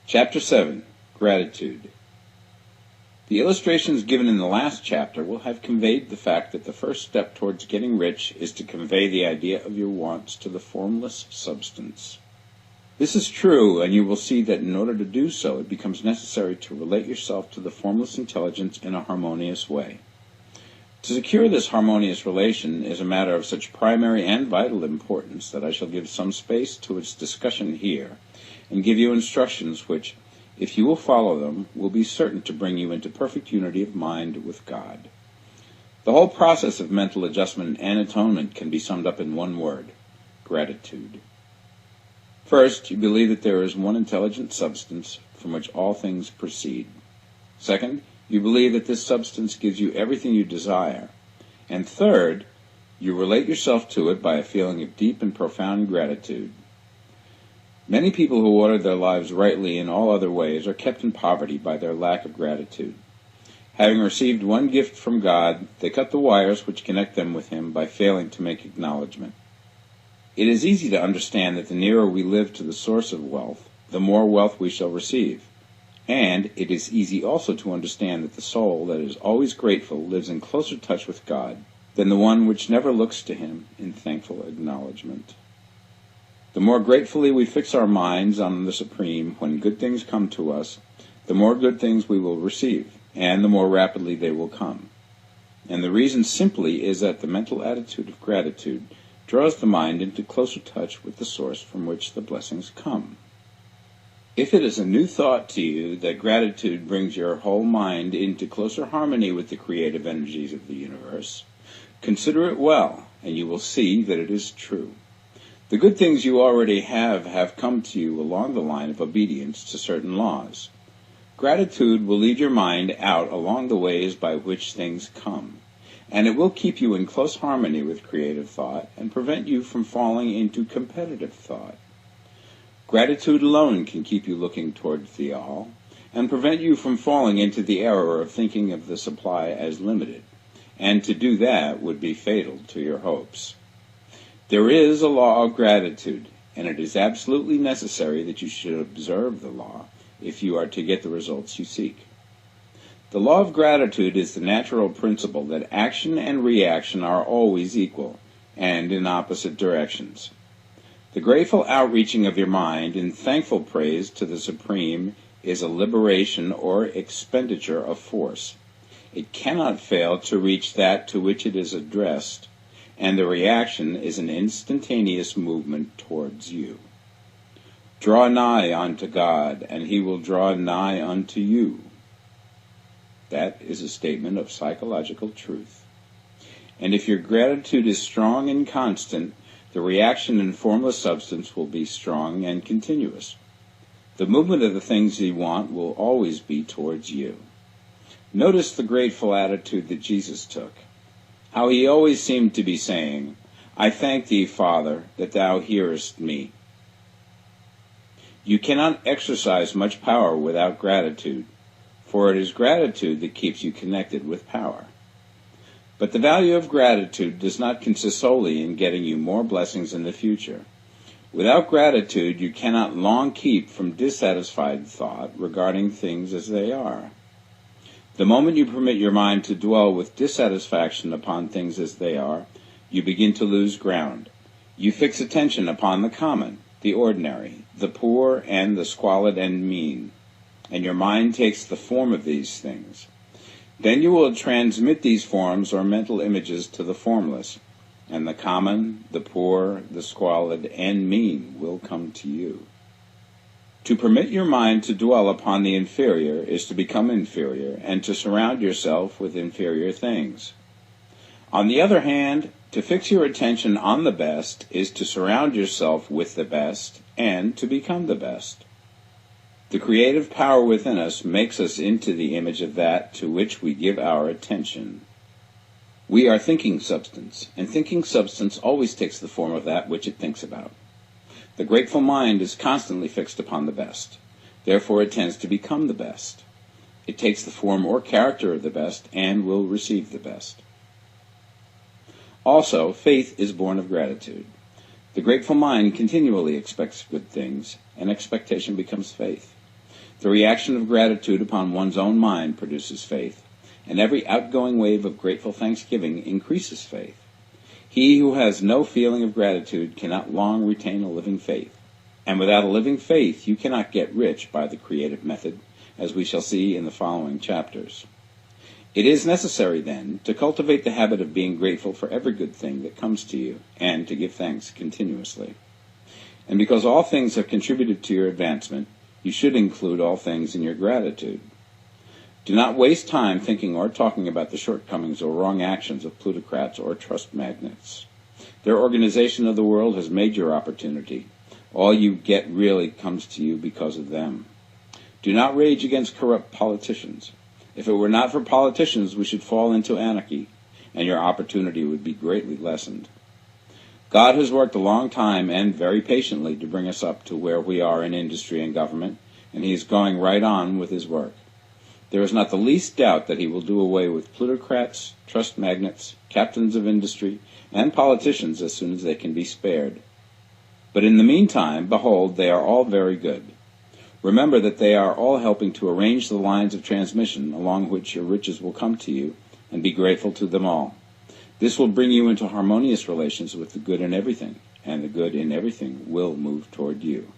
Chapter 7. Gratitude. The illustrations given in the last chapter will have conveyed the fact that the first step towards getting rich is to convey the idea of your wants to the formless substance. This is true, and you will see that in order to do so, it becomes necessary to relate yourself to the formless intelligence in a harmonious way. To secure this harmonious relation is a matter of such primary and vital importance that I shall give some space to its discussion here, and give you instructions which, if you will follow them, will be certain to bring you into perfect unity of mind with God. The whole process of mental adjustment and atonement can be summed up in one word: gratitude. First, you believe that there is one intelligent substance from which all things proceed. Second, you believe that this substance gives you everything you desire. And third, you relate yourself to it by a feeling of deep and profound gratitude. Many people who order their lives rightly in all other ways are kept in poverty by their lack of gratitude. Having received one gift from God, they cut the wires which connect them with Him by failing to make acknowledgement. It is easy to understand that the nearer we live to the source of wealth, the more wealth we shall receive. And it is easy also to understand that the soul that is always grateful lives in closer touch with God than the one which never looks to Him in thankful acknowledgement. The more gratefully we fix our minds on the Supreme when good things come to us, the more good things we will receive, and the more rapidly they will come. And the reason simply is that the mental attitude of gratitude draws the mind into closer touch with the source from which the blessings come. If it is a new thought to you that gratitude brings your whole mind into closer harmony with the creative energies of the universe, consider it well, and you will see that it is true. The good things you already have come to you along the line of obedience to certain laws. Gratitude will lead your mind out along the ways by which things come, and it will keep you in close harmony with creative thought and prevent you from falling into competitive thought. Gratitude alone can keep you looking towards the all, and prevent you from falling into the error of thinking of the supply as limited, and to do that would be fatal to your hopes. There is a law of gratitude, and it is absolutely necessary that you should observe the law if you are to get the results you seek. The law of gratitude is the natural principle that action and reaction are always equal, and in opposite directions. The grateful outreaching of your mind in thankful praise to the Supreme is a liberation or expenditure of force. It cannot fail to reach that to which it is addressed, and the reaction is an instantaneous movement towards you. Draw nigh unto God, and He will draw nigh unto you. That is a statement of psychological truth. And if your gratitude is strong and constant, the reaction in formless substance will be strong and continuous. The movement of the things you want will always be towards you. Notice the grateful attitude that Jesus took. How He always seemed to be saying, "I thank Thee, Father, that Thou hearest me." You cannot exercise much power without gratitude, for it is gratitude that keeps you connected with power. But the value of gratitude does not consist solely in getting you more blessings in the future. Without gratitude, you cannot long keep from dissatisfied thought regarding things as they are. The moment you permit your mind to dwell with dissatisfaction upon things as they are, you begin to lose ground. You fix attention upon the common, the ordinary, the poor, and the squalid and mean, and your mind takes the form of these things. Then you will transmit these forms or mental images to the formless, and the common, the poor, the squalid, and mean will come to you. To permit your mind to dwell upon the inferior is to become inferior, and to surround yourself with inferior things. On the other hand, to fix your attention on the best is to surround yourself with the best, and to become the best. The creative power within us makes us into the image of that to which we give our attention. We are thinking substance, and thinking substance always takes the form of that which it thinks about. The grateful mind is constantly fixed upon the best. Therefore it tends to become the best. It takes the form or character of the best and will receive the best. Also, faith is born of gratitude. The grateful mind continually expects good things, and expectation becomes faith. The reaction of gratitude upon one's own mind produces faith, and every outgoing wave of grateful thanksgiving increases faith. He who has no feeling of gratitude cannot long retain a living faith, and without a living faith you cannot get rich by the creative method, as we shall see in the following chapters. It is necessary, then, to cultivate the habit of being grateful for every good thing that comes to you, and to give thanks continuously. And because all things have contributed to your advancement, you should include all things in your gratitude. Do not waste time thinking or talking about the shortcomings or wrong actions of plutocrats or trust magnates. Their organization of the world has made your opportunity. All you get really comes to you because of them. Do not rage against corrupt politicians. If it were not for politicians, we should fall into anarchy, and your opportunity would be greatly lessened. God has worked a long time and very patiently to bring us up to where we are in industry and government, and he is going right on with his work. There is not the least doubt that he will do away with plutocrats, trust magnates, captains of industry, and politicians as soon as they can be spared. But in the meantime, behold, they are all very good. Remember that they are all helping to arrange the lines of transmission along which your riches will come to you, and be grateful to them all. This will bring you into harmonious relations with the good in everything, and the good in everything will move toward you.